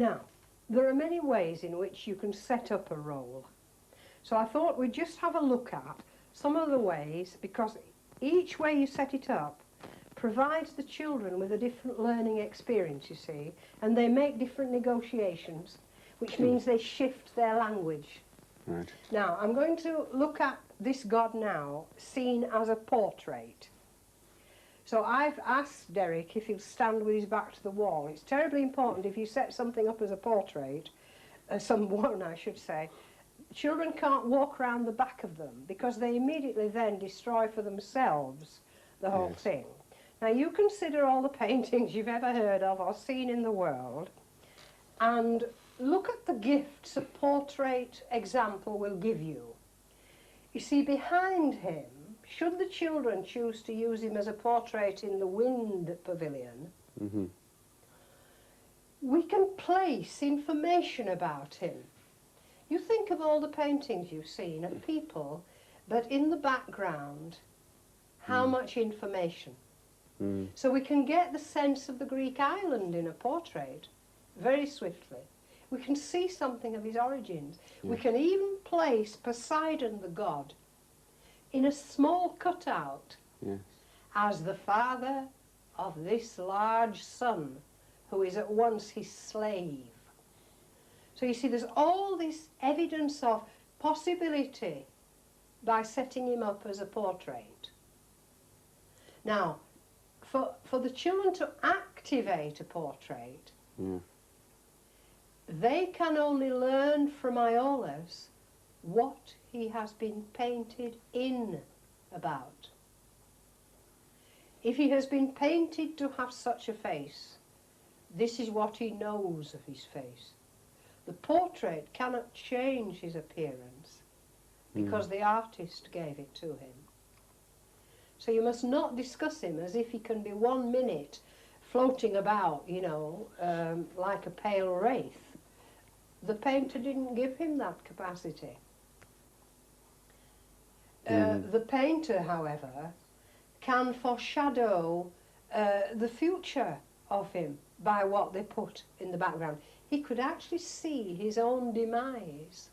Now, there are many ways in which you can set up a role. So I thought we'd just have a look at some of the ways, because each way you set it up provides the children with a different learning experience, you see, and they make different negotiations, which means they shift their language. Right. Now, I'm going to look at this God now, seen as a portrait. So I've asked Derek if he'll stand with his back to the wall. It's terribly important if you set something up as a portrait, someone I should say, children can't walk around the back of them because they immediately then destroy for themselves the whole thing. Now you consider all the paintings you've ever heard of or seen in the world and look at the gifts a portrait example will give you. You see, behind him, should the children choose to use him as a portrait in the wind pavilion, we can place information about him. You think of all the paintings you've seen of people, but in the background, how much information. So we can get the sense of the Greek island in a portrait very swiftly. We can see something of his origins. We can even place Poseidon, the god, in a small cutout as the father of this large son who is at once his slave. So you see, there's all this evidence of possibility by setting him up as a portrait. Now, for the children to activate a portrait, they can only learn from Aiolos what he has been painted in about. If he has been painted to have such a face, this is what he knows of his face. The portrait cannot change his appearance because the artist gave it to him. So you must not discuss him as if he can be 1 minute floating about, you know, like a pale wraith. The painter didn't give him that capacity. The painter, however, can foreshadow the future of him by what they put in the background. He could actually see his own demise.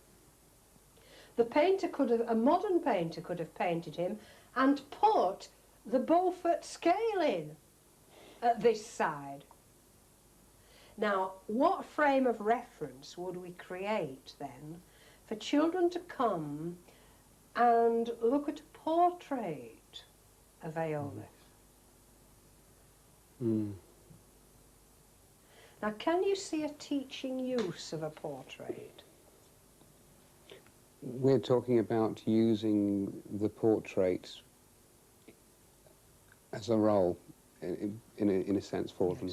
The painter could have, a modern painter could have painted him and put the Beaufort scale in at this side. Now, what frame of reference would we create then for children to come and look at a portrait of Aiolos? Now, can you see a teaching use of a portrait? We're talking about using the portrait as a role, in a sense, for them.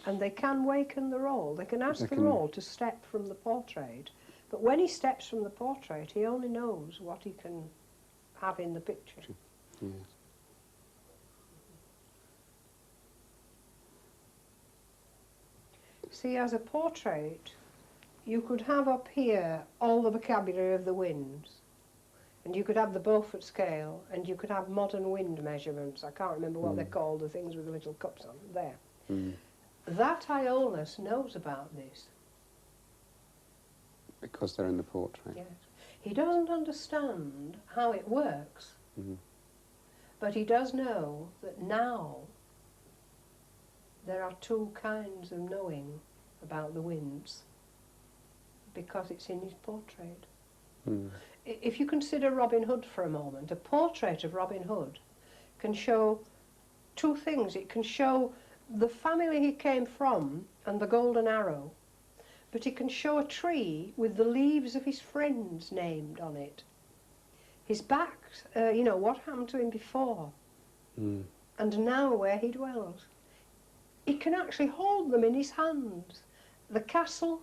And they can waken the role. They can ask the role to step from the portrait. But when he steps from the portrait, he only knows what he can have in the picture. See, as a portrait, you could have up here all the vocabulary of the winds. And you could have the Beaufort scale, and you could have modern wind measurements. I can't remember what they're called, the things with the little cups on there. That Aiolos knows about this. Because they're in the portrait. Yes. He doesn't understand how it works, but he does know that now there are two kinds of knowing about the winds, because it's in his portrait. If you consider Robin Hood for a moment, a portrait of Robin Hood can show two things. It can show the family he came from and the golden arrow, but it can show a tree with the leaves of his friends named on it. His back, you know, what happened to him before, and now where he dwells. He can actually hold them in his hands, the castle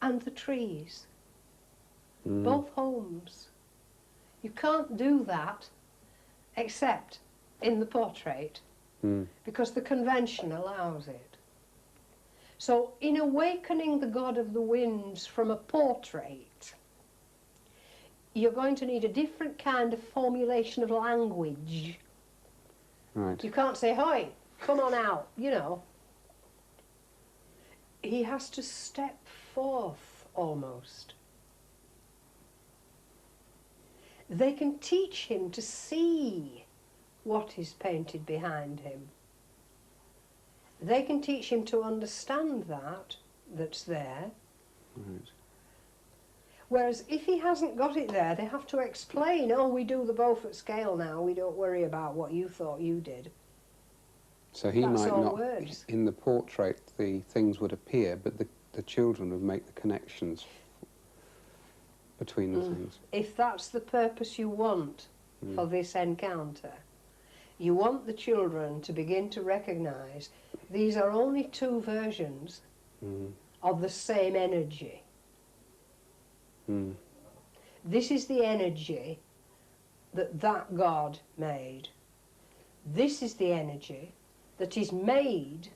and the trees, both homes. You can't do that except in the portrait, because the convention allows it. So in awakening the god of the winds from a portrait, you're going to need a different kind of formulation of language. Right. You can't say, "Hoi, come on out," you know. he has to step forth almost. They can teach him to see what is painted behind him. They can teach him to understand that's there. Right. Whereas if he hasn't got it there, they have to explain, oh, we do the Beaufort scale now, we don't worry about what you thought you did. So he That's might all not, words. in the portrait, the things would appear, but the children would make the connections between the things. If that's the purpose you want for this encounter, you want the children to begin to recognise these are only two versions of the same energy. This is the energy that God made. This is the energy that is made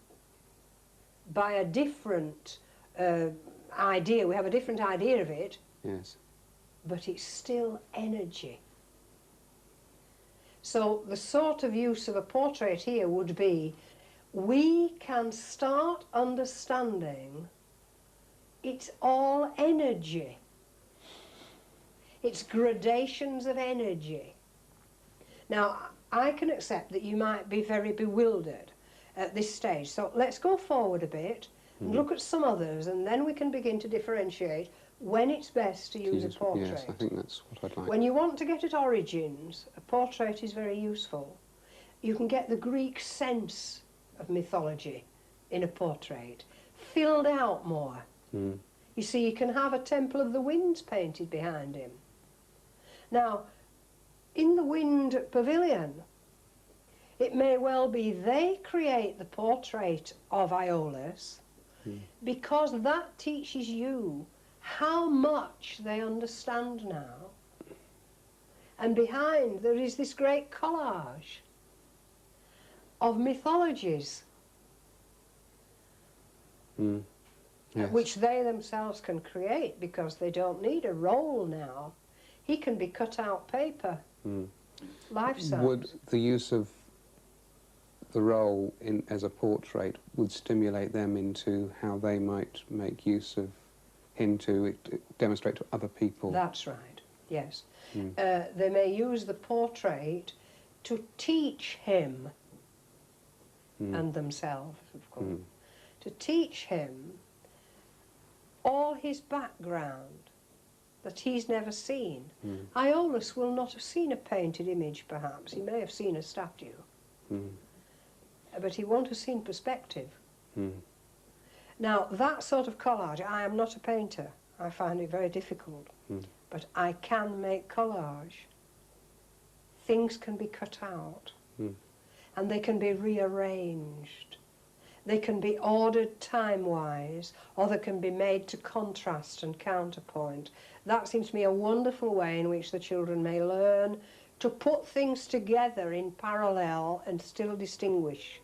by a different idea. We have a different idea of it, Yes. but it's still energy. So the sort of use of a portrait here would be, we can start understanding it's all energy. It's gradations of energy. Now, I can accept that you might be very bewildered at this stage. So let's go forward a bit and look at some others, and then we can begin to differentiate when it's best to use a portrait. Yes, I think that's what I'd like. When you want to get at origins, a portrait is very useful. You can get the Greek sense of mythology in a portrait, filled out more. You see, you can have a Temple of the Winds painted behind him. Now, in the Wind Pavilion, it may well be they create the portrait of Aiolos because that teaches you how much they understand now. And behind there is this great collage of mythologies Yes. which they themselves can create because they don't need a roll now. He can be cut out paper, life-size. Would the use of the role as a portrait would stimulate them into how they might make use of him to demonstrate to other people? That's right, yes. They may use the portrait to teach him and themselves, of course, to teach him all his background that he's never seen. Aiolos will not have seen a painted image, perhaps. He may have seen a statue, but he won't have seen perspective. Now, that sort of collage, I am not a painter. I find it very difficult. But I can make collage. Things can be cut out. And they can be rearranged. They can be ordered time-wise, or they can be made to contrast and counterpoint. That seems to me a wonderful way in which the children may learn to put things together in parallel and still distinguish.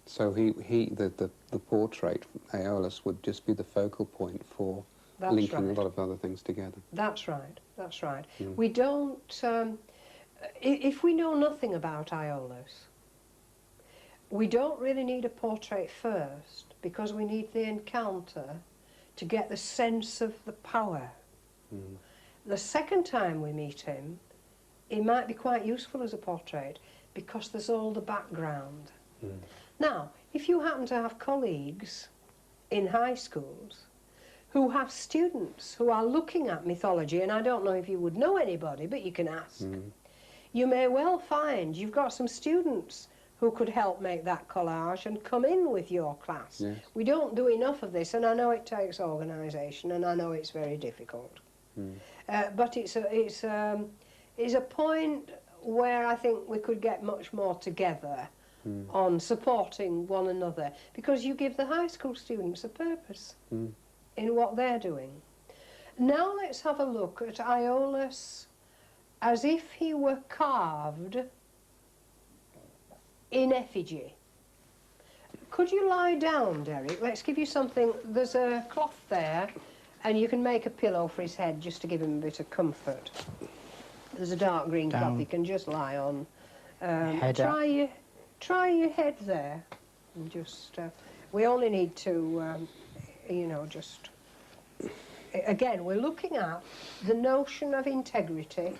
So the portrait, Aiolos, would just be the focal point for linking a lot of other things together. That's right, that's right. We don't, if we know nothing about Aiolos, we don't really need a portrait first, because we need the encounter to get the sense of the power. The second time we meet him, it might be quite useful as a portrait, because there's all the background. Now, if you happen to have colleagues in high schools who have students who are looking at mythology, and I don't know if you would know anybody, but you can ask, you may well find you've got some students who could help make that collage and come in with your class. Yes. We don't do enough of this, and I know it takes organisation, and I know it's very difficult. But it's a point where I think we could get much more together on supporting one another, because you give the high school students a purpose in what they're doing. Now let's have a look at Aiolos as if he were carved in effigy. Could you lie down, Derek? Let's give you something. There's a cloth there, and you can make a pillow for his head just to give him a bit of comfort. There's a dark green cloth he can just lie on. Try your head there, and just. We only need to you know, just... Again, we're looking at the notion of integrity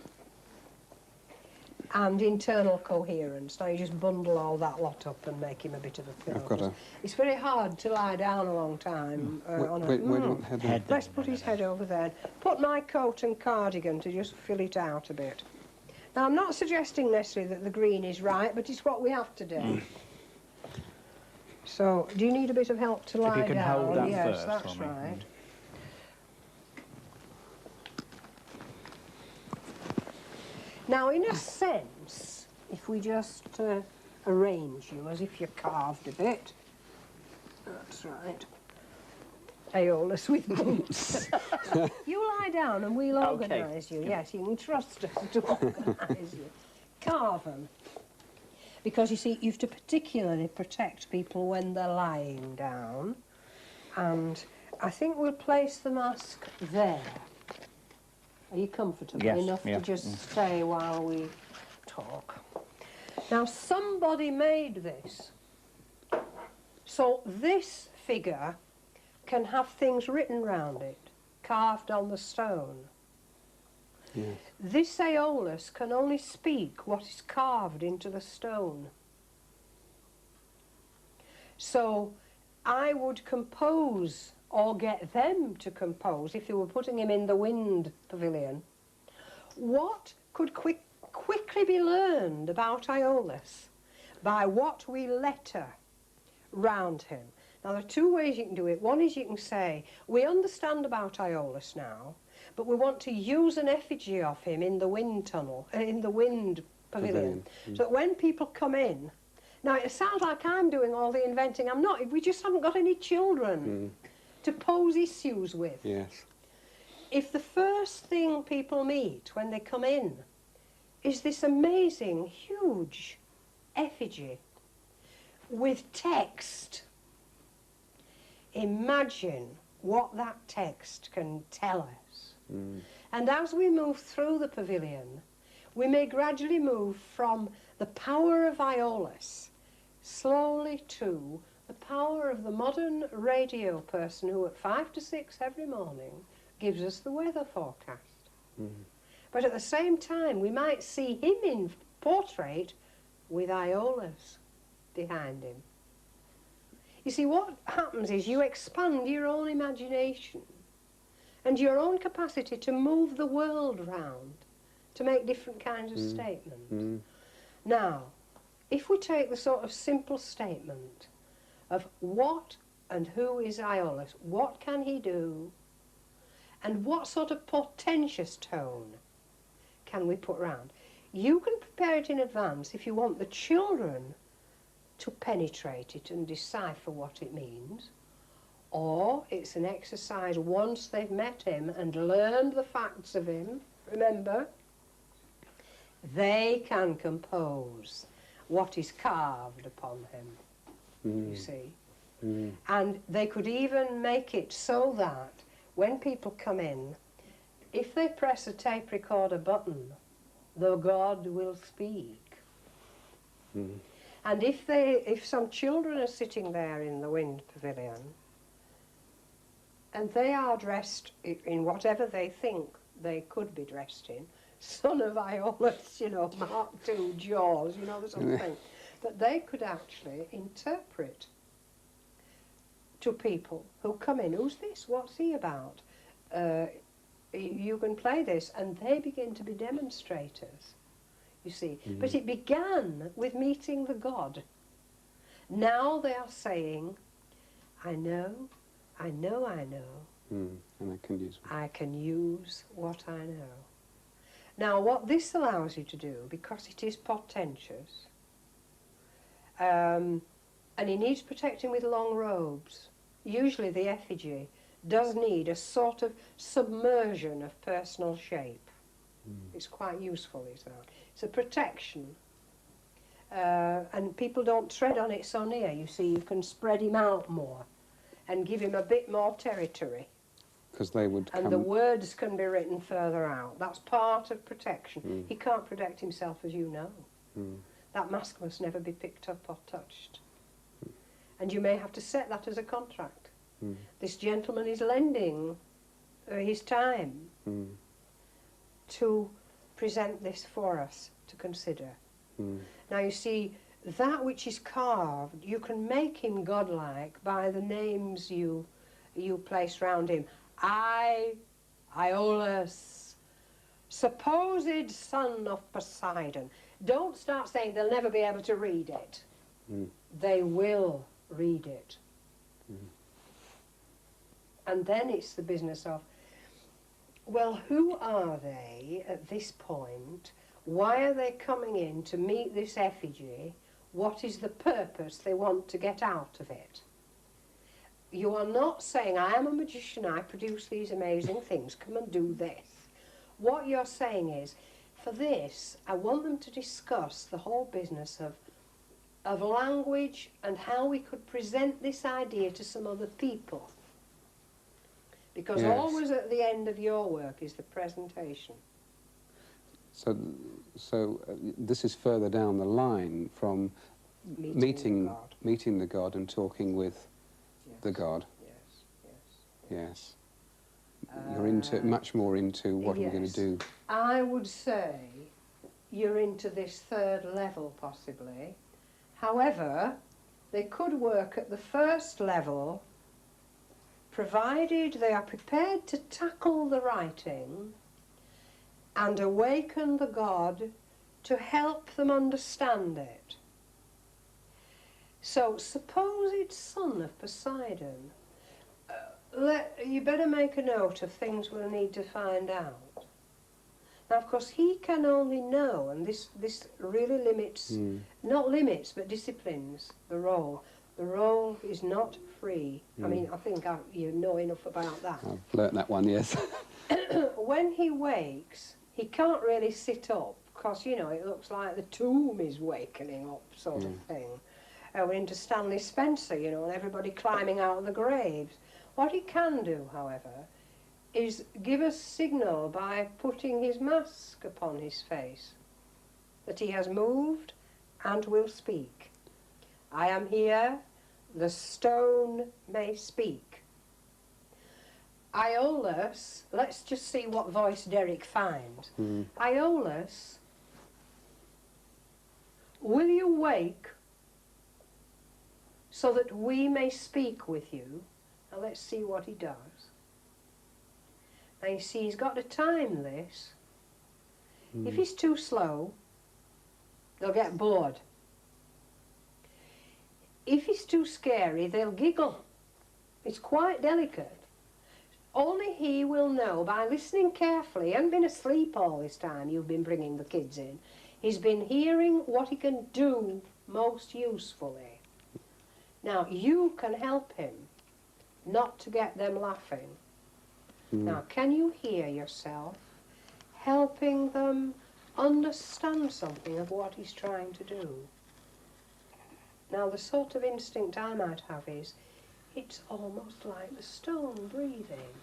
and internal coherence. Now you just bundle all that lot up and make him a bit of a pillow. I've got a... It's very hard to lie down a long time on a... Where do you want the head? Let's put his head over there. Put my coat and cardigan to just fill it out a bit. Now I'm not suggesting necessarily that the green is right, but it's what we have to do. So, do you need a bit of help to lie down? If you can hold that yes, first that's for me. right. Now, in a sense, if we just arrange you as if you're carved a bit, that's right. Aiolos with boots. You lie down and we'll organise you. Yes, you can trust us to organise you. Carve them. Because, you see, you have to particularly protect people when they're lying down. And I think we'll place the mask there. Are you comfortable enough to just stay while we talk? Now, somebody made this. So this figure can have things written round it, carved on the stone. Yes. This Aiolos can only speak what is carved into the stone. So I would compose, or get them to compose, if they were putting him in the wind pavilion, what could quickly be learned about Aiolos by what we letter round him. Now there are two ways you can do it. One is you can say, we understand about Aiolos now, but we want to use an effigy of him in the wind tunnel, in the wind pavilion. So that when people come in, now it sounds like I'm doing all the inventing. I'm not. We just haven't got any children to pose issues with. Yes. If the first thing people meet when they come in is this amazing, huge effigy with text, imagine what that text can tell us. And as we move through the pavilion, we may gradually move from the power of Aiolos slowly to the power of the modern radio person who at 5 to 6 every morning gives us the weather forecast. But at the same time, we might see him in portrait with Aiolos behind him. You see, what happens is you expand your own imagination and your own capacity to move the world round, to make different kinds of statements. Now, if we take the sort of simple statement of what and who is Aiolos, what can he do, and what sort of portentous tone can we put round, you can prepare it in advance if you want the children to penetrate it and decipher what it means. Or it's an exercise once they've met him and learned the facts of him, remember, they can compose what is carved upon him, you see. And they could even make it so that when people come in, if they press a tape recorder button, the God will speak. And if some children are sitting there in the wind pavilion, and they are dressed in whatever they think they could be dressed in, son of Aiolos, you know, Mark II, Jaws, you know, the sort of thing, that they could actually interpret to people who come in, who's this, what's he about? You can play this, and they begin to be demonstrators, you see. But it began with meeting the God. Now they are saying, I know, I know, I know. And I can use I can use what I know. Now, what this allows you to do, because it is portentous, and he needs protecting with long robes. Usually the effigy does need a sort of submersion of personal shape. It's quite useful, is that? It's a protection. And people don't tread on it so near. You see, you can spread him out more and give him a bit more territory. Because they would and the words can be written further out. That's part of protection. He can't protect himself, as you know. That mask must never be picked up or touched. And you may have to set that as a contract. This gentleman is lending his time to present this for us to consider. Now you see, that which is carved, you can make him godlike by the names you place round him. Aiolos, supposed son of Poseidon. Don't start saying they'll never be able to read it. They will read it. And then it's the business of, well, who are they at this point? Why are they coming in to meet this effigy? What is the purpose they want to get out of it? You are not saying, I am a magician, I produce these amazing things, come and do this. What you're saying is, for this, I want them to discuss the whole business of language and how we could present this idea to some other people. Because always at the end of your work is the presentation. So this is further down the line from meeting the god and talking with the god. Yes. You're into much more into what we're going to do. I would say you're into this third level possibly. However, they could work at the first level provided they are prepared to tackle the writing and awaken the god to help them understand it. So, supposed son of Poseidon, you better make a note of things we'll need to find out. Now, of course, he can only know, and this really limits, not limits, but disciplines the role. The role is not free. I mean, I think you know enough about that. I've learnt that one, yes. When he wakes, he can't really sit up, because, you know, it looks like the tomb is wakening up, sort of thing. We're into Stanley Spencer, you know, and everybody climbing out of the graves. What he can do, however, is give a signal by putting his mask upon his face, that he has moved and will speak. I am here, the stone may speak. Aiolos, let's just see what voice Derek finds. Aiolos, will you wake so that we may speak with you? Now let's see what he does. Now you see, he's got to time this. If he's too slow, they'll get bored. If he's too scary, they'll giggle. It's quite delicate. Only he will know by listening carefully. He hasn't been asleep all this time you've been bringing the kids in. He's been hearing what he can do most usefully. Now, you can help him not to get them laughing. Now, can you hear yourself helping them understand something of what he's trying to do? Now, the sort of instinct I might have is, it's almost like the stone breathing.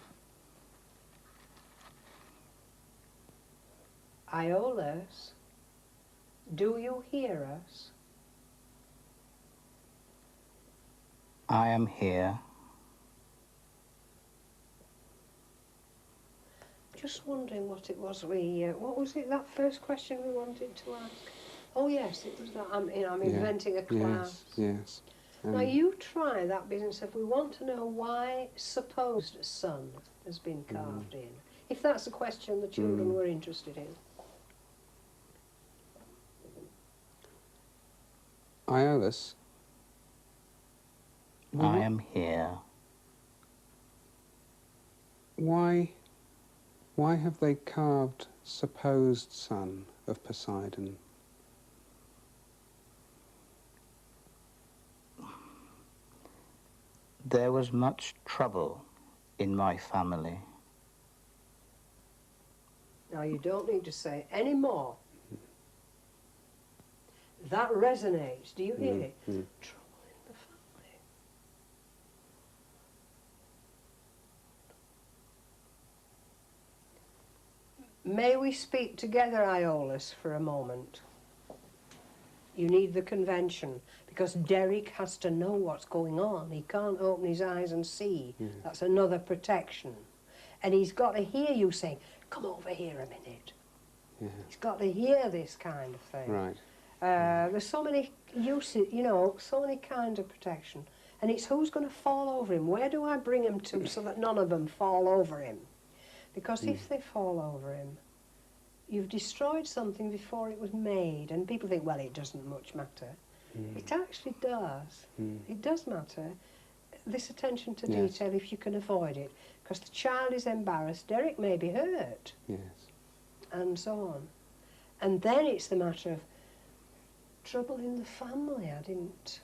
Aiolos, do you hear us? I am here. Just wondering what it was what was it, that first question we wanted to ask? Oh yes, it was that, I'm inventing a class. Yes. Now you try that business of, we want to know why supposed son has been carved in. If that's a question the children were interested in. Aiolos. I am here. Why have they carved supposed son of Poseidon? There was much trouble in my family. Now you don't need to say any more. That resonates. Do you hear it? Trouble in the family. May we speak together, Aiolos, for a moment? You need the convention, because Derek has to know what's going on. He can't open his eyes and see. Yeah. That's another protection. And he's got to hear you saying, come over here a minute. Yeah. He's got to hear this kind of thing. Right. There's so many uses, you know, so many kinds of protection. And it's who's going to fall over him. Where do I bring him to so that none of them fall over him? Because if they fall over him, you've destroyed something before it was made. And people think, well, it doesn't much matter. It actually does. It does matter. This attention to detail, if you can avoid it. Because the child is embarrassed, Derek may be hurt, Yes. and so on. And then it's the matter of trouble in the family. I didn't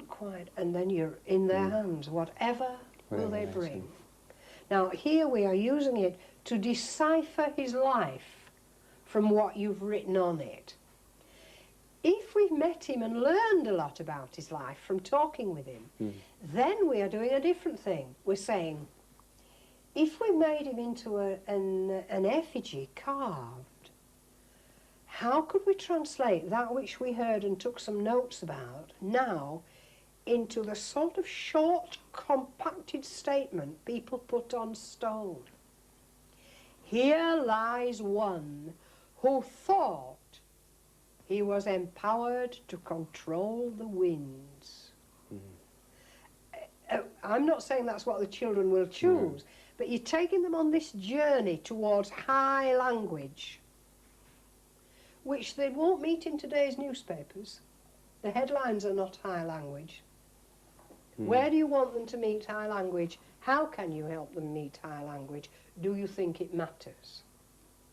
quite. And then you're in their hands. Whatever will they bring? Now, here we are using it to decipher his life from what you've written on it. If we've met him and learned a lot about his life from talking with him, then we are doing a different thing. We're saying, if we made him into an effigy carved, how could we translate that which we heard and took some notes about now into the sort of short, compacted statement people put on stone? Here lies one who thought he was empowered to control the winds. I'm not saying that's what the children will choose, but you're taking them on this journey towards high language, which they won't meet in today's newspapers. The headlines are not high language. Where do you want them to meet high language? How can you help them meet high language? Do you think it matters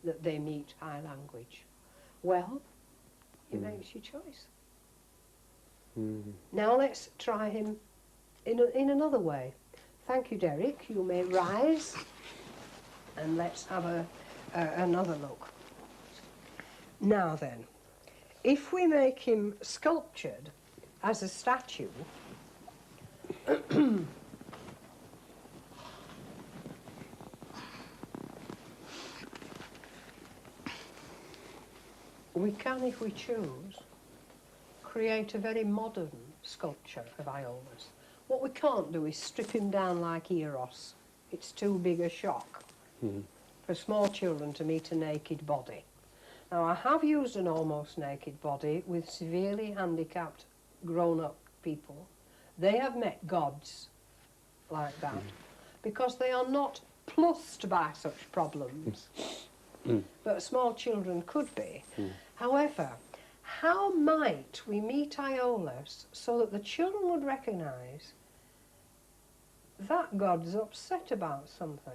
that they meet high language? Well, it makes your choice. Now let's try him in another way. Thank you, Derek. You may rise, and let's have another look. Now then, if we make him sculptured as a statue, we can, if we choose, create a very modern sculpture of Aiolos. What we can't do is strip him down like Aiolos. It's too big a shock for small children to meet a naked body. Now, I have used an almost naked body with severely handicapped grown-up people. They have met gods like that because they are not plussed by such problems. But small children could be. However, how might we meet Aiolos so that the children would recognise that God's upset about something?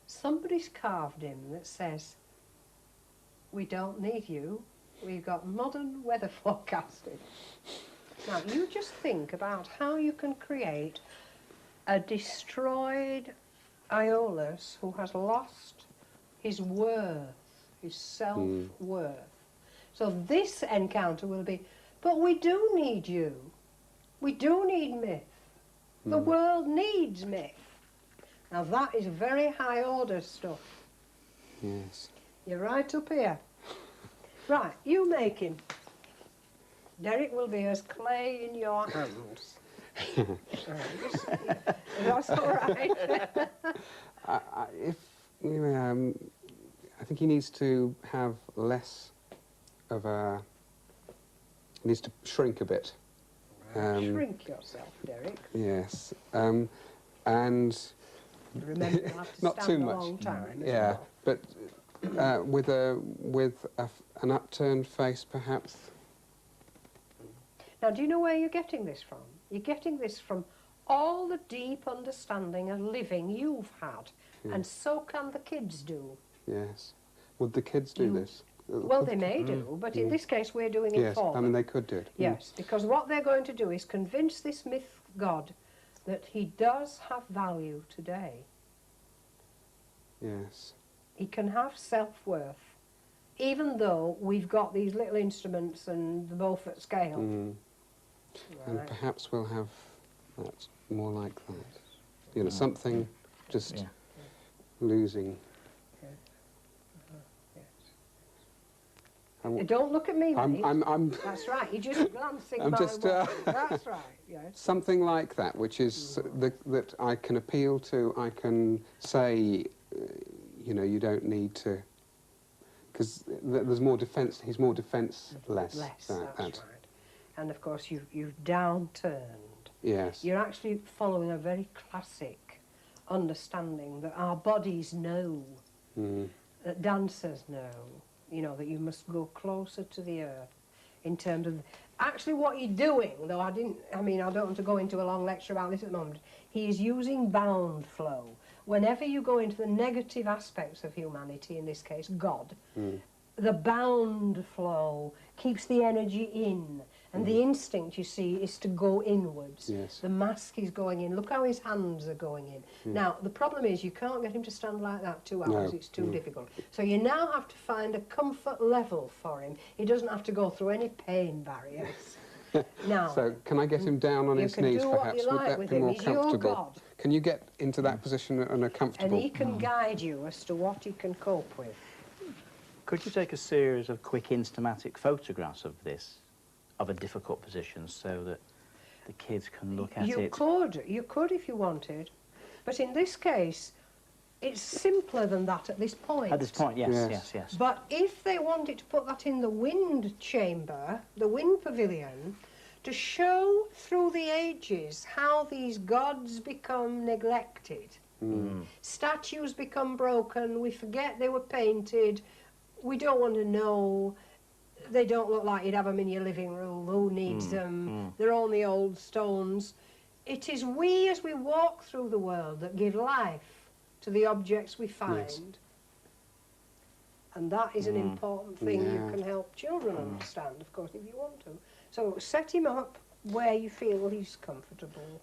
Somebody's carved him that says, we don't need you, we've got modern weather forecasting. Now, you just think about how you can create a destroyed Aiolos who has lost his worth, his self-worth. So this encounter will be, but we do need you. We do need myth. The world needs myth. Now that is very high order stuff. Yes. You're right up here. Right, you make him. Derek will be as clay in your hands. That's all right. I think he needs to have less of a... He needs to shrink a bit. Shrink yourself, Derek. Yes. And... Remember, you'll have to not stand too a much. long time. Yeah, but with an upturned face, perhaps. Now, do you know where you're getting this from? You're getting this from all the deep understanding of living you've had, and so can the kids do. Yes. Would the kids do this? Well, they may do, but in this case, we're doing it for them. Yes, I mean, they could do it. Yes, because what they're going to do is convince this myth god that he does have value today. Yes. He can have self-worth, even though we've got these little instruments and the Beaufort scale. And perhaps we'll have that more like that. You know, something just losing. Don't look at me, mate. I'm That's right. You're just glancing I'm my just, way. That's right. Yes. something like that, which is that I can appeal to. I can say, you know, you don't need to, because there's more defence. He's more defenceless. Less. That's right. And of course, you've downturned. Yes. You're actually following a very classic understanding that our bodies know, that dancers know, you know, that you must go closer to the earth in terms of actually what you're doing, though I don't want to go into a long lecture about this at the moment. He is using bound flow. Whenever you go into the negative aspects of humanity, in this case, God, the bound flow keeps the energy in. And the instinct, you see, is to go inwards. Yes. The mask is going in. Look how his hands are going in. Now, the problem is you can't get him to stand like that 2 hours. No. It's too difficult. So you now have to find a comfort level for him. He doesn't have to go through any pain barriers. Now, So can I get him down on his knees, perhaps? Would that be more comfortable? He's your God. Can you get into that position and a comfortable? And he can guide you as to what he can cope with. Could you take a series of quick instamatic photographs of this, of a difficult position, so that the kids can look at it? You could if you wanted. But in this case, it's simpler than that at this point. At this point, yes, Yes. yes, yes. But if they wanted to put that in the wind chamber, the wind pavilion, to show through the ages how these gods become neglected. Statues become broken, we forget they were painted, we don't want to know, they don't look like you'd have them in your living room, who needs them, they're only old stones. It is we as we walk through the world that give life to the objects we find. Yes. And that is an important thing you can help children understand, of course, if you want to. So set him up where you feel he's comfortable.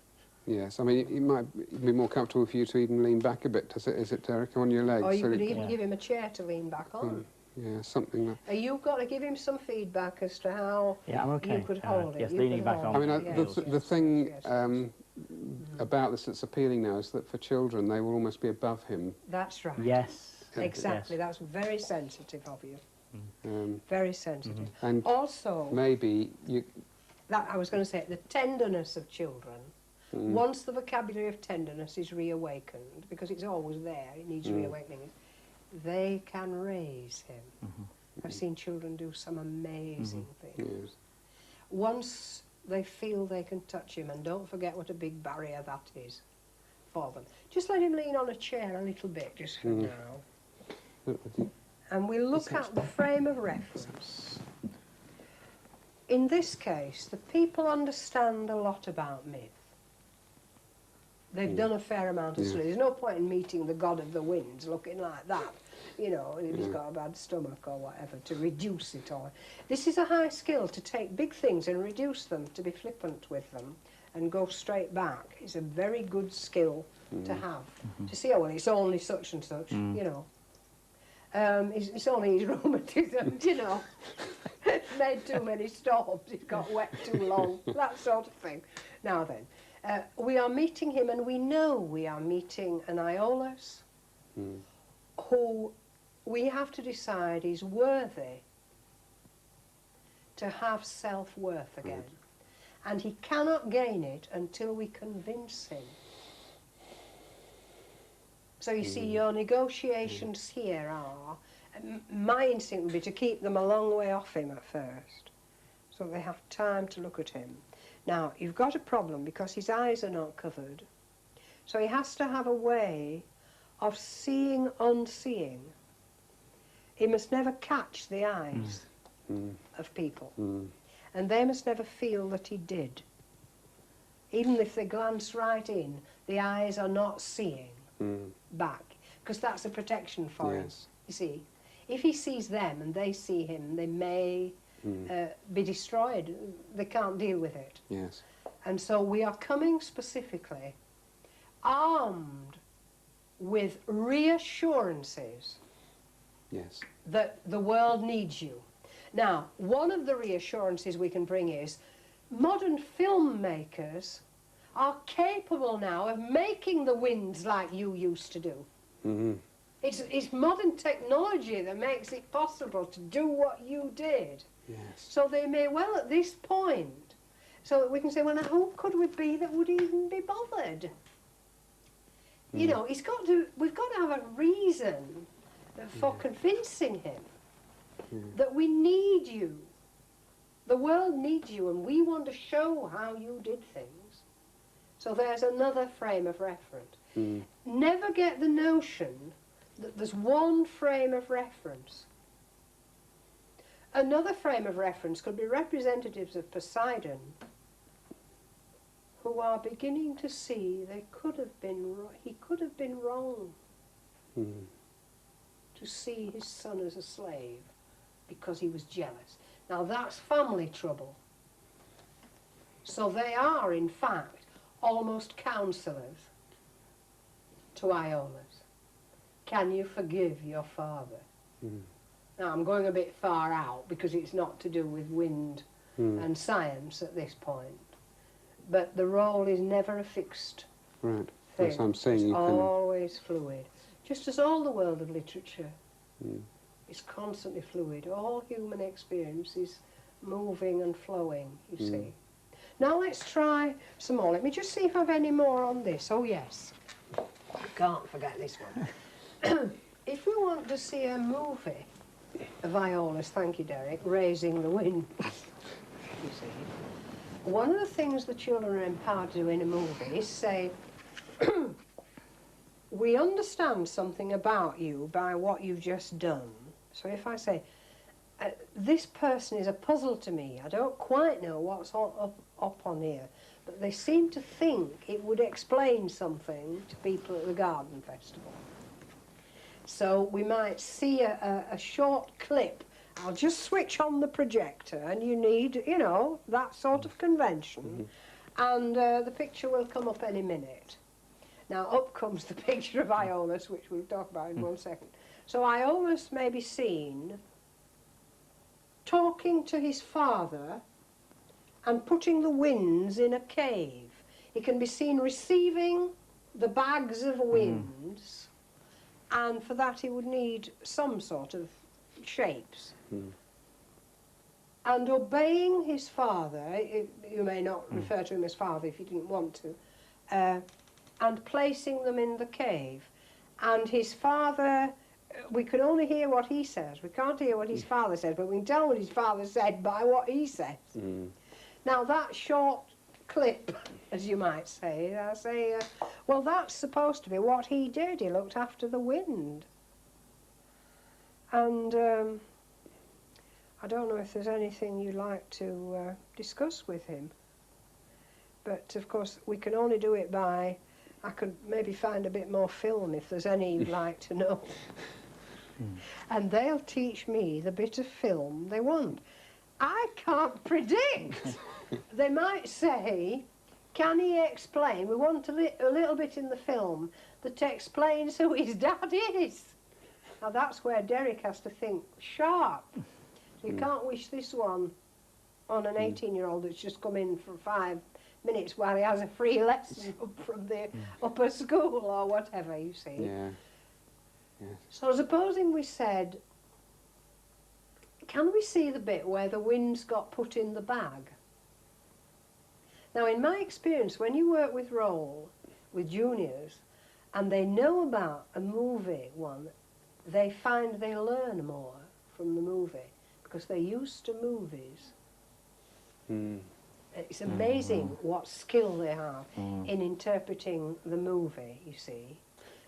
Yes, I mean, it might be more comfortable for you to even lean back a bit, is it, Derek, on your legs? Or you so could even give him a chair to lean back on. Yeah, something like You've got to give him some feedback as to how I'm okay. you could hold it. Yes, You leaning could back hold on. I mean, it, yes, the thing yes. about this that's appealing now is that for children, they will almost be above him. That's right. Yes. Exactly. Yes. That's very sensitive of you. Um, Very sensitive. and Also, maybe you... I was going to say, the tenderness of children, once the vocabulary of tenderness is reawakened, because it's always there, it needs reawakening, they can raise him. I've seen children do some amazing things. Yes. Once they feel they can touch him, and don't forget what a big barrier that is for them. Just let him lean on a chair a little bit, just for now. And we'll look at the frame of reference. In this case, the people understand a lot about myth. They've done a fair amount of study. There's no point in meeting the god of the winds looking like that, you know, if he's got a bad stomach or whatever, to reduce it. Or this is a high skill, to take big things and reduce them, to be flippant with them and go straight back. It's a very good skill to have. To see, oh, well, it's only such and such, you know. It's only his rheumatism, you know. Made too many storms, it got wet too long, that sort of thing. Now then, we are meeting him, and we know we are meeting an Aiolos who we have to decide is worthy to have self-worth again. And he cannot gain it until we convince him. So you see, your negotiations here are, my instinct would be to keep them a long way off him at first, so they have time to look at him. Now, you've got a problem because his eyes are not covered, so he has to have a way of seeing unseeing. He must never catch the eyes of people, and they must never feel that he did. Even if they glance right in, the eyes are not seeing back, because that's a protection for him, you see. If he sees them and they see him, they may be destroyed. They can't deal with it. Yes. And so we are coming specifically armed with reassurances that the world needs you. Now, one of the reassurances we can bring is modern filmmakers are capable now of making the winds like you used to do. It's modern technology that makes it possible to do what you did. Yes. So they may well at this point, so that we can say, well, now who could we be that would even be bothered? You know, we've got to have a reason for convincing him that we need you. The world needs you, and we want to show how you did things. So there's another frame of reference. Never get the notion that there's one frame of reference. Another frame of reference could be representatives of Poseidon who are beginning to see he could have been wrong to see his son as a slave because he was jealous. Now that's family trouble. So they are, in fact, almost counsellors to Aiolos. Can you forgive your father? Now I'm going a bit far out because it's not to do with wind and science at this point. But the role is never a fixed Right. thing. Yes, I'm saying it's always fluid. Just as all the world of literature is constantly fluid. All human experience is moving and flowing, you see. Now let's try some more. Let me just see if I've any more on this. Oh yes. Can't forget this one. If we want to see a movie of Aiolos, thank you Derek, raising the wind, you see, one of the things the children are empowered to do in a movie is say, we understand something about you by what you've just done. So if I say, this person is a puzzle to me, I don't quite know what's up on here, but they seem to think it would explain something to people at the garden festival. So we might see a short clip. I'll just switch on the projector and you need, you know, that sort of convention. And the picture will come up any minute. Now up comes the picture of Aiolos, which we'll talk about in 1 second. So Aiolos may be seen talking to his father and putting the winds in a cave. He can be seen receiving the bags of winds, and for that he would need some sort of shapes. And obeying his father, you may not refer to him as father if you didn't want to, and placing them in the cave. And his father, we can only hear what he says. We can't hear what his father says, but we can tell what his father said by what he says. Now that short clip, as you might say, I say, well, that's supposed to be what he did. He looked after the wind. And I don't know if there's anything you'd like to discuss with him. But, of course, we can only do it by... I could maybe find a bit more film if there's any you'd like to know. And they'll teach me the bit of film they want. I can't predict. They might say, can he explain? We want a little bit in the film that explains who his dad is. Now that's where Derek has to think sharp. So you can't wish this one on an 18-year-old that's just come in for 5 minutes while he has a free lesson from the upper school or whatever, you see. Yeah. Yes. So supposing we said, can we see the bit where the winds got put in the bag? Now in my experience, when you work with role, with juniors, and they know about a movie one, they find they learn more from the movie because they're used to movies. It's amazing what skill they have in interpreting the movie, you see.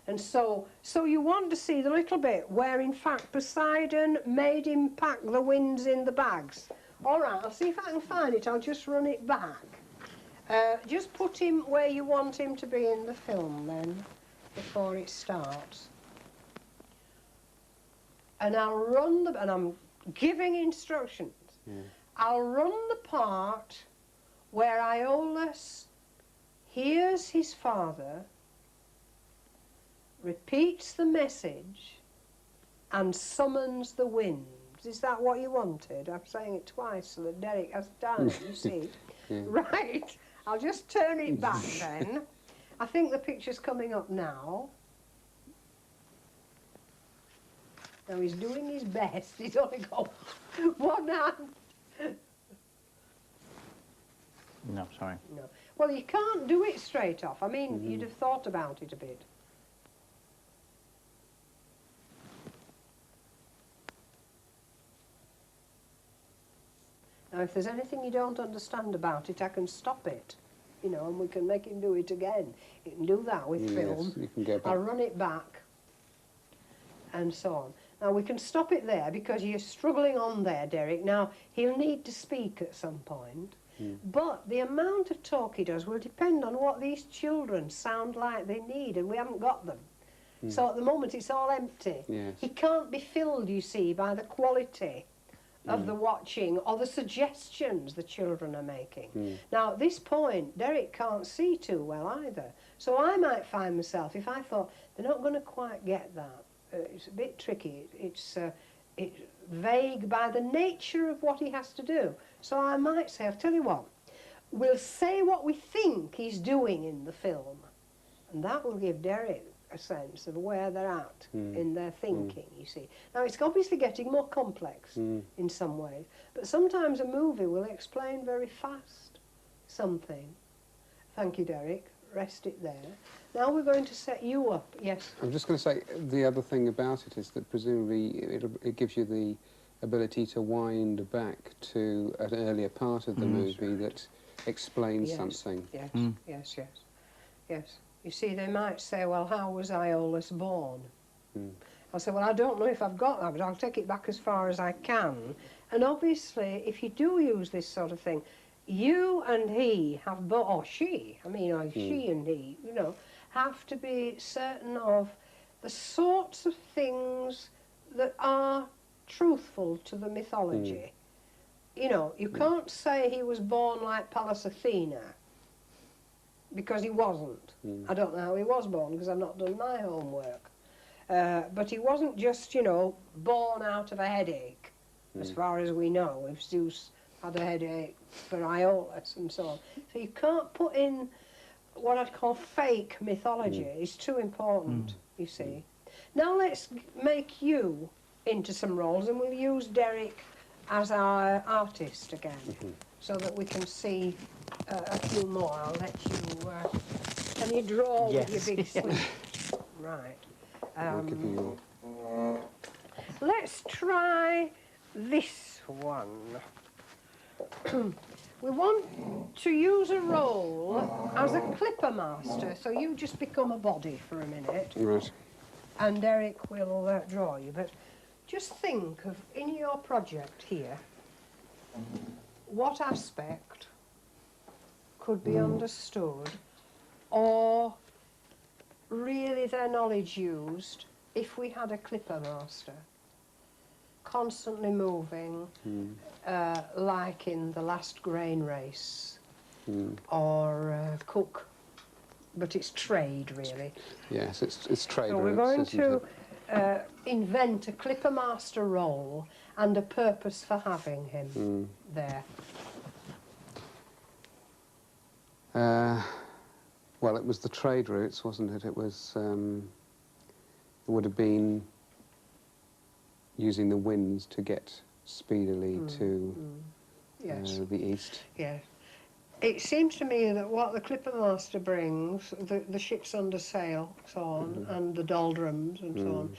And so you want to see the little bit where, in fact, Poseidon made him pack the winds in the bags. All right, I'll see if I can find it. I'll just run it back. Just put him where you want him to be in the film, then, before it starts. And I'll run the... And I'm giving instructions. I'll run the part where Aiolos hears his father, repeats the message, and summons the winds. Is that what you wanted? I'm saying it twice so that Derek has done it, you see. Right, I'll just turn it back then. I think the picture's coming up now. Now he's doing his best. He's only got one hand. No, sorry. No. Well, you can't do it straight off. I mean, you'd have thought about it a bit. Now, if there's anything you don't understand about it, I can stop it, you know, and we can make him do it again. You can do that with film. You can go back. I'll run it back, and so on. Now, we can stop it there because you're struggling on there, Derek. Now, he'll need to speak at some point, but the amount of talk he does will depend on what these children sound like they need, and we haven't got them. So at the moment, it's all empty. Yes. He can't be filled, you see, by the quality of the watching or the suggestions the children are making. Now, at this point, Derek can't see too well either. So I might find myself, if I thought, they're not going to quite get that, it's a bit tricky, it's vague by the nature of what he has to do. So I might say, I'll tell you what, we'll say what we think he's doing in the film, and that will give Derek a sense of where they're at in their thinking, you see. Now, it's obviously getting more complex in some ways, but sometimes a movie will explain very fast something. Thank you, Derek. Rest it there. Now we're going to set you up. Yes? I'm just going to say, the other thing about it is that presumably it gives you the ability to wind back to an earlier part of the movie that explains something. Yes, yes, yes, yes. You see, they might say, well, how was Aiolos born? I'll say, well, I don't know if I've got that, but I'll take it back as far as I can. And obviously, if you do use this sort of thing, you and he have both, or she, I mean, or she and he, you know, have to be certain of the sorts of things that are truthful to the mythology. You know, you can't say he was born like Pallas Athena, because he wasn't. I don't know how he was born, because I've not done my homework. But he wasn't just, you know, born out of a headache, as far as we know, if Zeus had a headache for Aiolos and so on. So you can't put in what I'd call fake mythology. It's too important, you see. Now let's make you into some roles, and we'll use Derek as our artist again, so that we can see a few more. I'll let you... can you draw with your big sleeve? Right. Let's try this one. We want to use a role as a clipper master, so you just become a body for a minute. Right. And Derek will draw you. But just think of, in your project here, what aspect could be understood or really their knowledge used if we had a clipper master, constantly moving, like in The Last Grain Race, or Cook, but it's trade, really. Yes, it's trade. So we're going to invent a clipper master role and a purpose for having him there. Well, it was the trade routes, wasn't it? It was, it would have been using the winds to get speedily to the east. Yes. It seems to me that what the clipper master brings, the ships under sail, so on, and the doldrums and so on,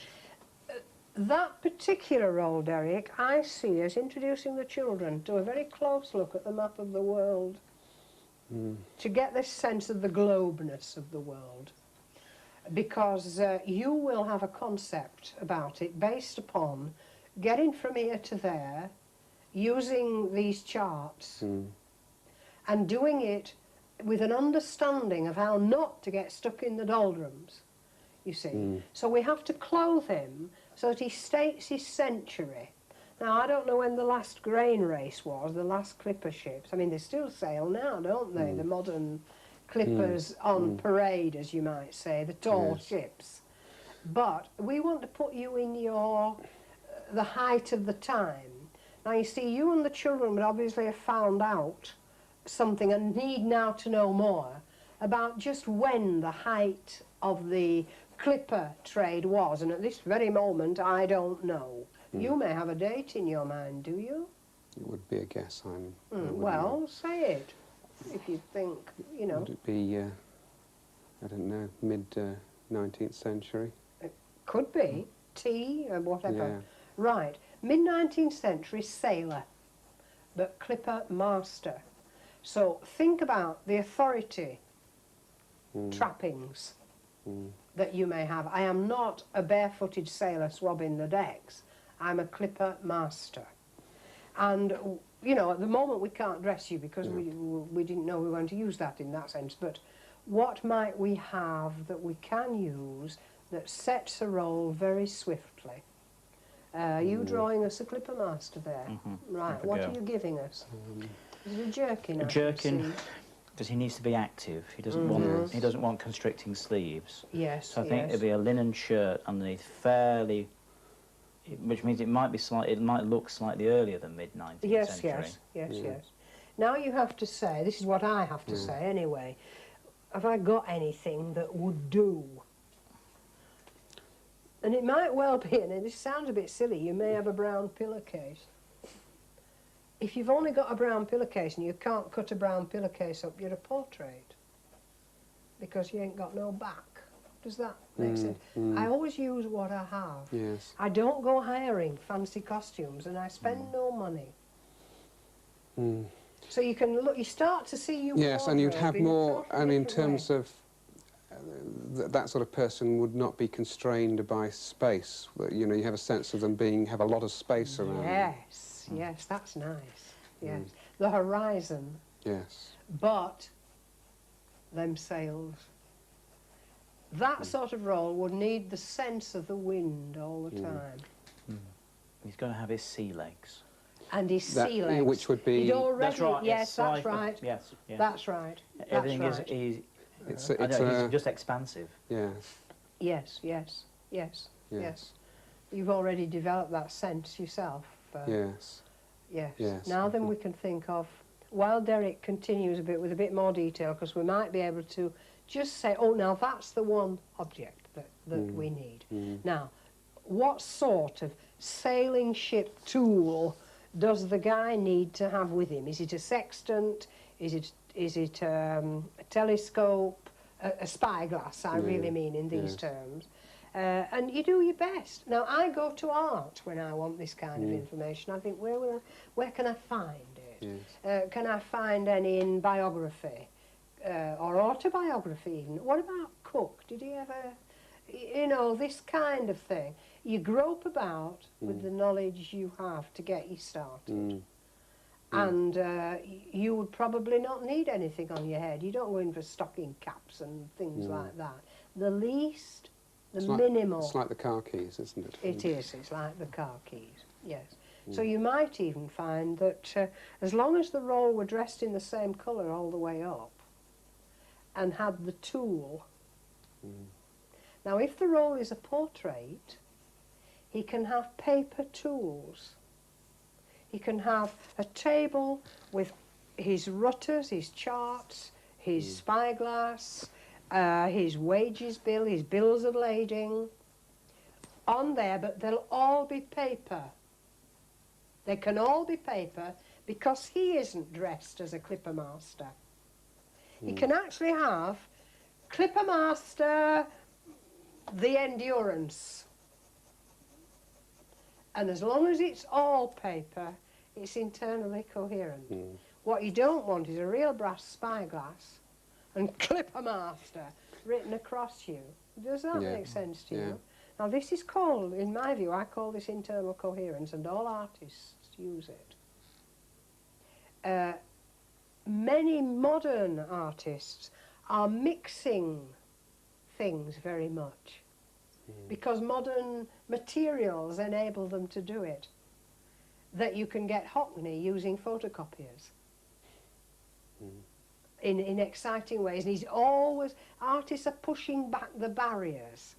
that particular role, Derek, I see as introducing the children to a very close look at the map of the world, to get this sense of the globeness of the world, because you will have a concept about it based upon getting from here to there, using these charts, and doing it with an understanding of how not to get stuck in the doldrums, you see. So we have to clothe him so that he states his century. Now, I don't know when the last grain race was, the last clipper ships. I mean, they still sail now, don't they? The modern clippers on parade, as you might say, the tall ships. But we want to put you in your, the height of the time. Now, you see, you and the children would obviously have found out something and need now to know more about just when the height of the clipper trade was, and at this very moment I don't know. You may have a date in your mind, do you? It would be a guess. I wouldn't Well, know. say it, if you think, you know. Would it be, I don't know, mid-19th century? It could be, tea or whatever. Yeah. Right, mid-19th century sailor, but clipper master. So think about the authority trappings that you may have. I am not a barefooted sailor swabbing the decks. I'm a clipper master. And, you know, at the moment we can't dress you because we didn't know we were going to use that in that sense. But what might we have that we can use that sets a role very swiftly? You drawing us a clipper master there? Right, what are you giving us? Is it a jerkin? A jerkin, because he needs to be active. He doesn't want constricting sleeves. Yes. So I think it'd be a linen shirt underneath, fairly, which means it might look slightly earlier than mid-19th century. Yes. Now you have to say, this is what I have to say anyway. Have I got anything that would do? And it might well be, and this sounds a bit silly, you may have a brown pillowcase. If you've only got a brown pillowcase and you can't cut a brown pillowcase up, you're a portrait. Because you ain't got no back. Does that make sense? I always use what I have. Yes. I don't go hiring fancy costumes and I spend no money. So you can look, you start to see your Yes, and you'd have wardrobe in a more, totally and in different terms way. of that sort of person would not be constrained by space. You know, you have a sense of them have a lot of space around them. Yes, that's nice. Yes, the horizon. Yes. But them sails. That sort of role would need the sense of the wind all the time. He's going to have his sea legs. And his sea legs. Which would be... He'd already, That's right. yes, that's right. Yes. That's right. Everything that's right. is... It's he's just expansive. Yes. Yes. You've already developed that sense yourself. Yes. Now then we can think of, while Derek continues with a bit more detail, because we might be able to just say, oh, now that's the one object that we need. Now, what sort of sailing ship tool does the guy need to have with him? Is it a sextant? Is it a telescope? A spyglass, I really mean in these terms. And you do your best. Now, I go to art when I want this kind of information. I think, where can I find it? Yes. Can I find any in biography? Or autobiography even? What about Cook? Did he ever... You know, this kind of thing. You grope about with the knowledge you have to get you started. And you would probably not need anything on your head. You don't go in for stocking caps and things like that. The least, minimal... It's like the car keys, isn't it? It is. It's like the car keys, yes. So you might even find that as long as the role were dressed in the same colour all the way up and had the tool... Now, if the role is a portrait, he can have paper tools. He can have a table with his rutters, his charts, his spyglass, his wages bill, his bills of lading on there, but they'll all be paper. They can all be paper because he isn't dressed as a clipper master. He can actually have clipper master, the Endurance. And as long as it's all paper, it's internally coherent. What you don't want is a real brass spyglass and clipper master written across you. Does that make sense to you? Now this is called, in my view, I call this internal coherence, and all artists use it. Many modern artists are mixing things very much because modern materials enable them to do it. That you can get Hockney using photocopiers in exciting ways. And he's always, artists are pushing back the barriers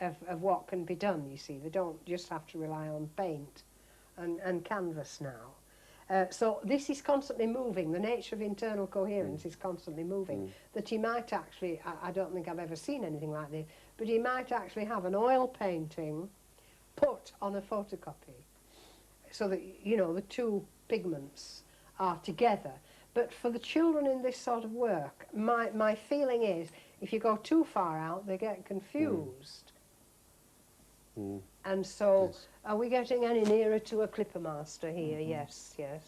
of what can be done, you see. They don't just have to rely on paint and canvas now. So this is constantly moving. The nature of internal coherence is constantly moving. That he might actually, I don't think I've ever seen anything like this, but he might actually have an oil painting put on a photocopy so that, you know, the two pigments are together. But for the children in this sort of work, my feeling is if you go too far out, they get confused. And so, are we getting any nearer to a clipper master here? Yes, yes,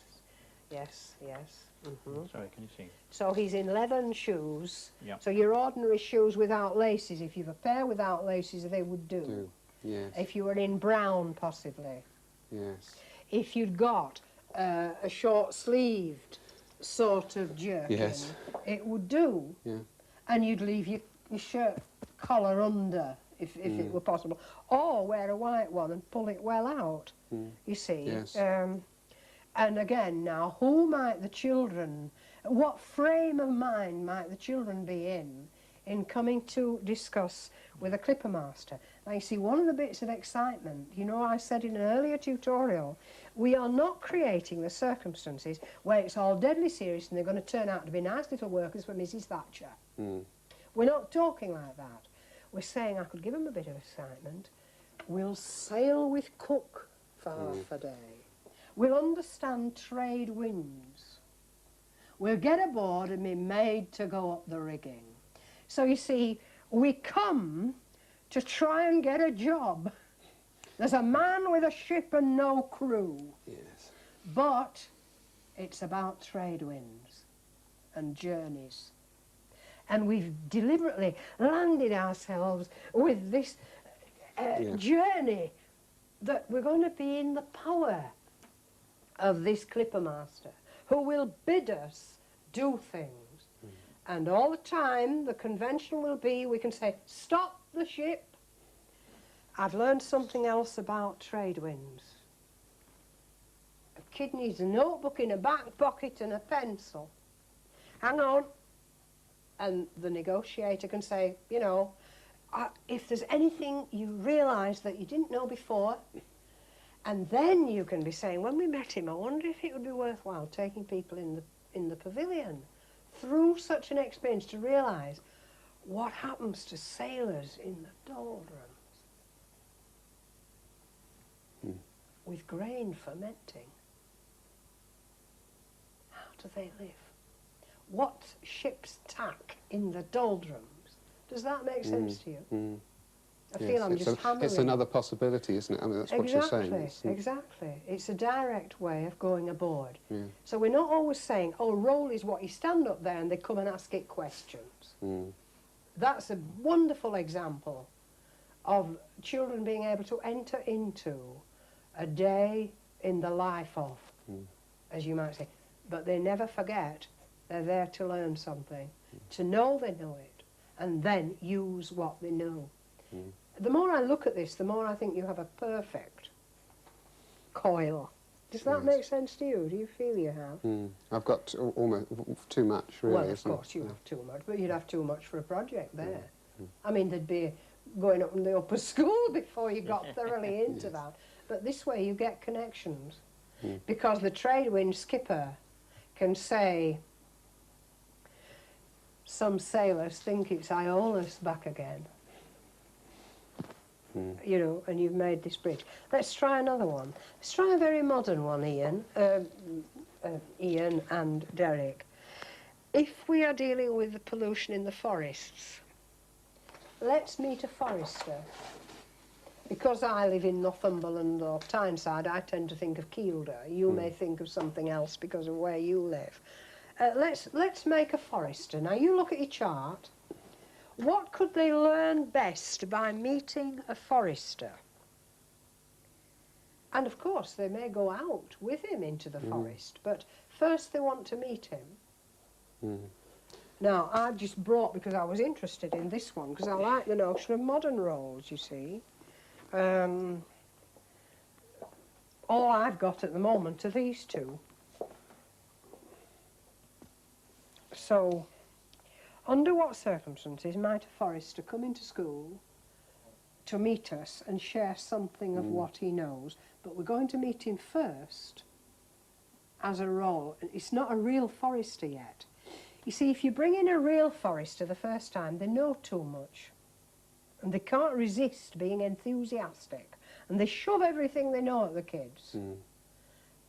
yes, yes. Sorry, can you see? So he's in leathern shoes. Yep. So your ordinary shoes without laces, if you've a pair without laces, they would do. Yes. If you were in brown, possibly. Yes. If you'd got a short-sleeved sort of jerkin, Yes. it would do. Yeah. And you'd leave your shirt collar under, if it were possible. Or wear a white one and pull it well out, you see. Yes. And again now, who might the children, what frame of mind might the children be in coming to discuss with a clipper master? Now you see, one of the bits of excitement, you know, I said in an earlier tutorial, we are not creating the circumstances where it's all deadly serious and they're going to turn out to be nice little workers for Mrs. Thatcher. We're not talking like that. We're saying, I could give them a bit of excitement. We'll sail with Cook for half a day. We'll understand trade winds. We'll get aboard and be made to go up the rigging. So you see, we come to try and get a job. There's a man with a ship and no crew. Yes. But it's about trade winds and journeys. And we've deliberately landed ourselves with this journey that we're going to be in the power of this clipper master who will bid us do things. And all the time the convention will be, we can say, stop the ship. I've learned something else about trade winds. A kid needs a notebook in a back pocket and a pencil. Hang on. And the negotiator can say, you know, if there's anything you realise that you didn't know before, and then you can be saying, when we met him, I wonder if it would be worthwhile taking people in the pavilion through such an experience to realise what happens to sailors in the doldrums with grain fermenting. How do they live? What ship's tack in the doldrums? Does that make sense to you? I feel I'm just hammering. It's another possibility, isn't it? I mean, that's what you're saying. Exactly. It's a direct way of going aboard. Yeah. So we're not always saying, oh, role is what you stand up there and they come and ask it questions. That's a wonderful example of children being able to enter into a day in the life of, as you might say. But they never forget they're there to learn something, to know they know it, and then use what they know. The more I look at this, the more I think you have a perfect coil. Does that make sense to you? Do you feel you have? I've got almost too much, really. Well, of course you have too much, but you'd have too much for a project there. I mean, there'd be going up in the upper school before you got thoroughly into that. But this way you get connections. Because the trade wind skipper can say, some sailors think it's Aiolos back again. You know, and you've made this bridge. Let's try another one. Let's try a very modern one, Ian. Ian and Derek. If we are dealing with the pollution in the forests, let's meet a forester. Because I live in Northumberland or Tyneside, I tend to think of Kielder. You may think of something else because of where you live. Let's make a forester. Now you look at your chart. What could they learn best by meeting a forester? And of course they may go out with him into the forest, but first they want to meet him. Now I've just brought, because I was interested in this one, because I like the notion of modern roles, you see. All I've got at the moment are these two. So, under what circumstances might a forester come into school to meet us and share something of what he knows? But we're going to meet him first as a role. It's not a real forester yet. You see, if you bring in a real forester the first time, they know too much. And they can't resist being enthusiastic. And they shove everything they know at the kids.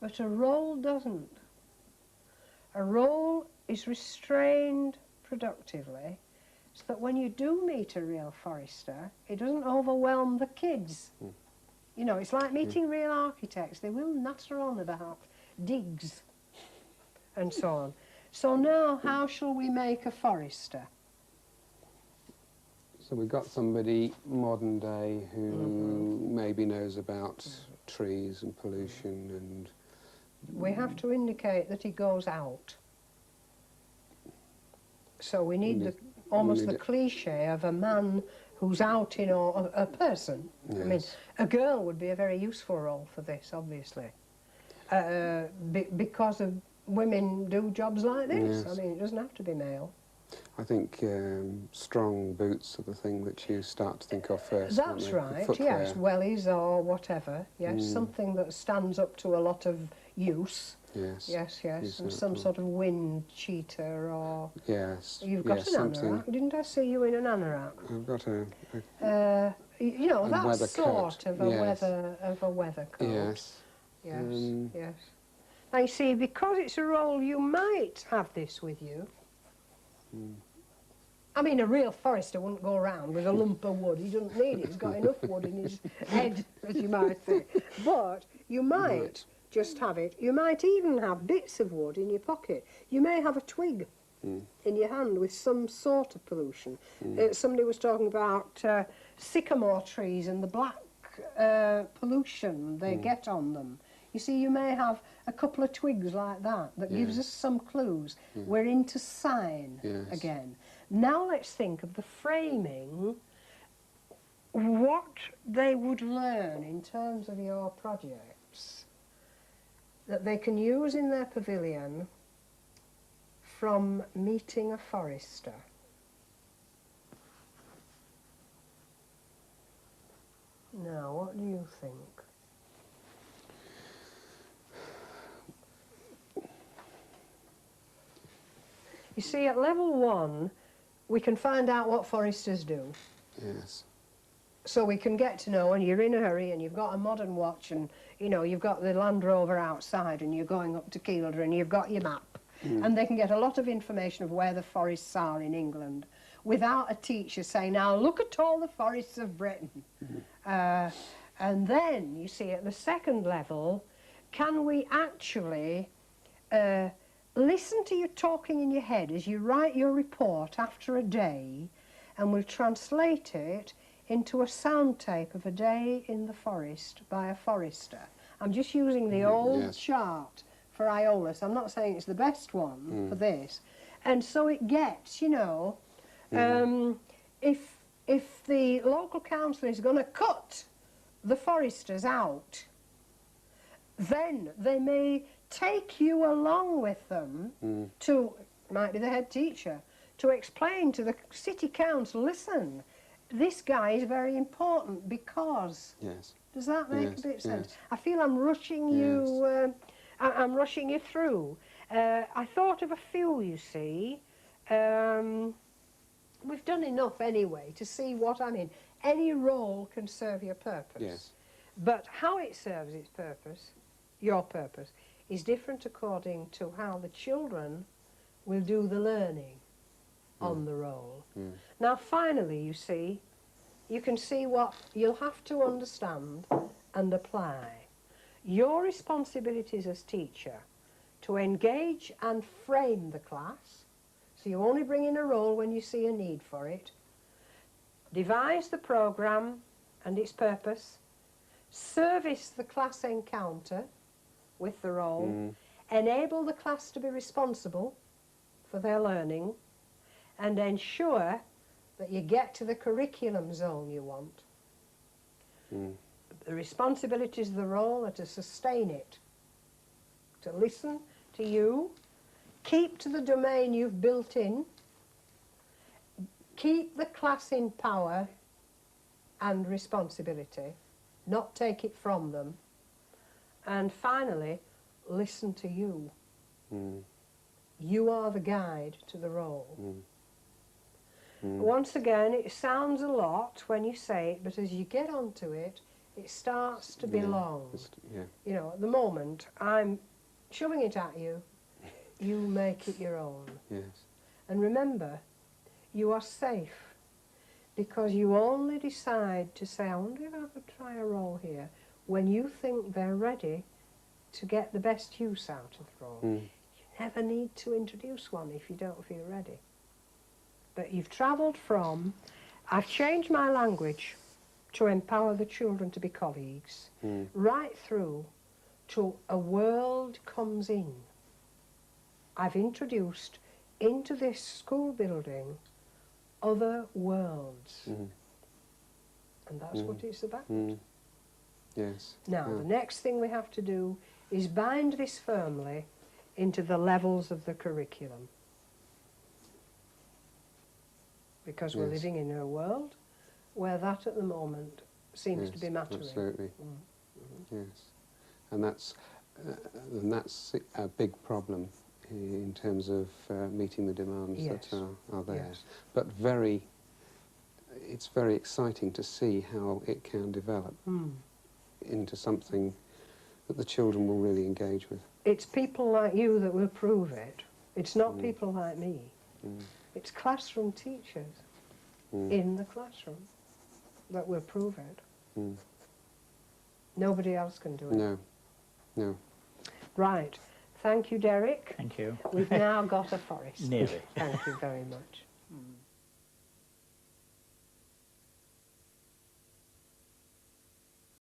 But a role doesn't. A role is restrained productively so that when you do meet a real forester, it doesn't overwhelm the kids. You know, it's like meeting real architects. They will natter on about digs and so on. So now, how shall we make a forester? So we've got somebody modern day who maybe knows about trees and pollution and... We have to indicate that he goes out. So we need almost the cliche of a man who's out in a person. Yes. I mean, a girl would be a very useful role for this, obviously. Because of women do jobs like this. Yes. I mean, it doesn't have to be male. I think strong boots are the thing that you start to think of first. That's right, yes, wellies or whatever, yes, something that stands up to a lot of use. Yes. Yes, yes, and some sort of wind cheater or... Yes. You've got an anorak, didn't I see you in an anorak? I've got a you know, that sort of a weather coat. Yes. Yes, yes. Now you see, because it's a role, you might have this with you. I mean, a real forester wouldn't go around with a lump of wood. He doesn't need it. He's got enough wood in his head, as you might say. But you might just have it. You might even have bits of wood in your pocket. You may have a twig in your hand with some sort of pollution. Somebody was talking about sycamore trees and the black pollution they get on them. You see, you may have a couple of twigs like that gives us some clues. We're into sign again. Now let's think of the framing, what they would learn in terms of your projects that they can use in their pavilion from meeting a forester. Now, what do you think? You see, at level 1, we can find out what foresters do. Yes. So we can get to know when you're in a hurry and you've got a modern watch and, you know, you've got the Land Rover outside and you're going up to Kielder and you've got your map. And they can get a lot of information of where the forests are in England without a teacher saying, now look at all the forests of Britain. And then, you see, at the second level, can we actually listen to you talking in your head as you write your report after a day, and we'll translate it into a sound tape of a day in the forest by a forester. I'm just using the old chart for Aiolos. I'm not saying it's the best one for this. And so it gets, you know, if the local council is going to cut the foresters out, then they may take you along with them to, might be the head teacher, to explain to the city council, listen, this guy is very important because... Yes. Does that make a bit of sense? I feel I'm rushing you, I'm rushing you through. I thought of a few, you see. We've done enough anyway to see what I mean. Any role can serve your purpose. Yes. But how it serves its purpose, your purpose, is different according to how the children will do the learning on the role. Now finally, you see, you can see what you'll have to understand and apply. Your responsibilities as teacher to engage and frame the class, so you only bring in a role when you see a need for it, devise the programme and its purpose, service the class encounter with the role, enable the class to be responsible for their learning, and ensure that you get to the curriculum zone you want. The responsibilities of the role are to sustain it, to listen to you, keep to the domain you've built in, keep the class in power and responsibility, not take it from them, and finally, listen to you. Mm. You are the guide to the role. Mm. Mm. Once again, it sounds a lot when you say it, but as you get onto it, it starts to belong. Yeah. You know, at the moment, I'm shoving it at you, you make it your own. Yes. And remember, you are safe, because you only decide to say, I wonder if I could try a role here, when you think they're ready to get the best use out of the role. Mm. You never need to introduce one if you don't feel ready. But you've travelled from, I've changed my language to empower the children to be colleagues, right through to a world comes in. I've introduced into this school building other worlds. And that's what it's about. Yes. Now, the next thing we have to do is bind this firmly into the levels of the curriculum. Because we're living in a world where that at the moment seems to be mattering. Absolutely. Yes. And that's a big problem in terms of meeting the demands that are there. Yes. But it's very exciting to see how it can develop into something that the children will really engage with. It's people like you that will prove it. It's not people like me. It's classroom teachers in the classroom that will prove it. Nobody else can do it. No, no. Right. Thank you, Derek. Thank you. We've now got a forest. Nearly. Thank you very much.